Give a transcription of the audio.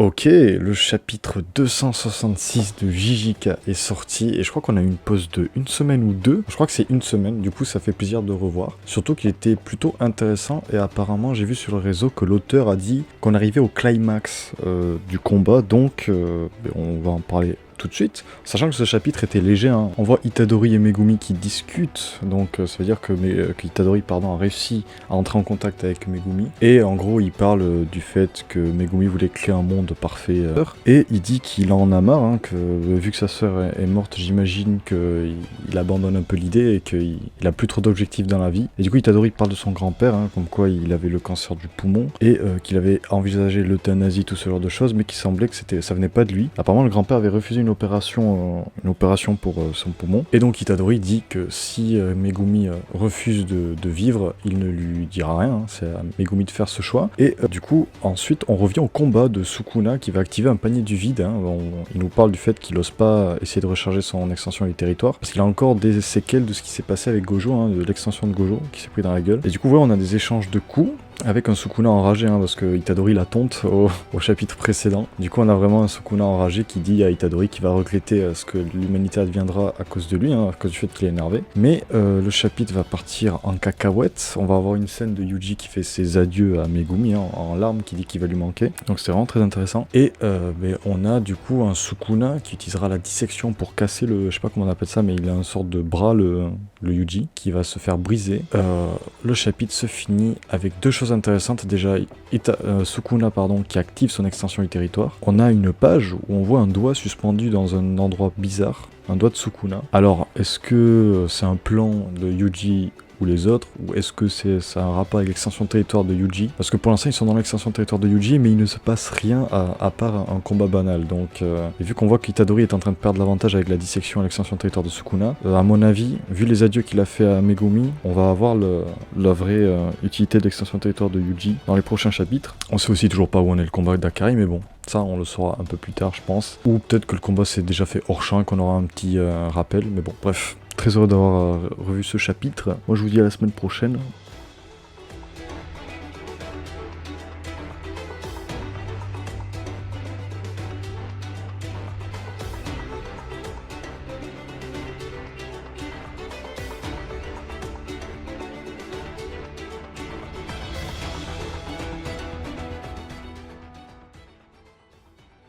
Ok, le chapitre 266 de JJK est sorti et je crois qu'on a eu une pause de une semaine ou deux. Je crois que c'est une semaine, du coup ça fait plaisir de revoir. Surtout qu'il était plutôt intéressant et apparemment j'ai vu sur le réseau que l'auteur a dit qu'on arrivait au climax du combat, donc on va en parler tout de suite, sachant que ce chapitre était léger, hein. On voit Itadori et Megumi qui discutent, donc ça veut dire que Itadori a réussi à entrer en contact avec Megumi, et en gros il parle du fait que Megumi voulait créer un monde parfait, et il dit qu'il en a marre, hein, que vu que sa sœur est morte, j'imagine qu'il abandonne un peu l'idée et qu'il a plus trop d'objectifs dans la vie, et du coup Itadori parle de son grand-père, hein, comme quoi il avait le cancer du poumon, et qu'il avait envisagé l'euthanasie, tout ce genre de choses, mais qu'il semblait que ça venait pas de lui. Apparemment le grand-père avait refusé une opération pour son poumon. Et donc Itadori dit que si Megumi refuse de vivre, il ne lui dira rien, hein, c'est à Megumi de faire ce choix. Et du coup, ensuite, on revient au combat de Sukuna qui va activer un panier du vide. Hein. Il nous parle du fait qu'il n'ose pas essayer de recharger son extension du territoire, parce qu'il a encore des séquelles de ce qui s'est passé avec Gojo, hein, de l'extension de Gojo qui s'est pris dans la gueule. Et du coup, ouais, on a des échanges de coups, avec un Sukuna enragé, hein, parce que Itadori la tonte au chapitre précédent. Du coup, on a vraiment un Sukuna enragé qui dit à Itadori qu'il va regretter ce que l'humanité adviendra à cause de lui, hein, à cause du fait qu'il est énervé. Mais le chapitre va partir en cacahuète. On va avoir une scène de Yuji qui fait ses adieux à Megumi, hein, en larmes, qui dit qu'il va lui manquer. Donc c'est vraiment très intéressant. Et on a du coup un Sukuna qui utilisera la dissection pour casser le... Je sais pas comment on appelle ça, mais il a une sorte de bras, le Yuji, qui va se faire briser. Le chapitre se finit avec deux choses intéressantes. Déjà, Sukuna qui active son extension du territoire. On a une page où on voit un doigt suspendu dans un endroit bizarre, un doigt de Sukuna. Alors, est-ce que c'est un plan de Yuji ou les autres, ou est-ce que ça a un rapport avec l'extension de territoire de Yuji? Parce que pour l'instant ils sont dans l'extension de territoire de Yuji, mais il ne se passe rien à part un combat banal. Donc et vu qu'on voit qu'Itadori est en train de perdre l'avantage avec la dissection à l'extension de territoire de Sukuna, à mon avis, vu les adieux qu'il a fait à Megumi, on va avoir la vraie utilité de l'extension de territoire de Yuji dans les prochains chapitres. On sait aussi toujours pas où on est le combat d'Akari, mais bon, ça on le saura un peu plus tard je pense. Ou peut-être que le combat s'est déjà fait hors champ et qu'on aura un petit rappel, mais bon, bref. Très heureux d'avoir revu ce chapitre. Moi je vous dis à la semaine prochaine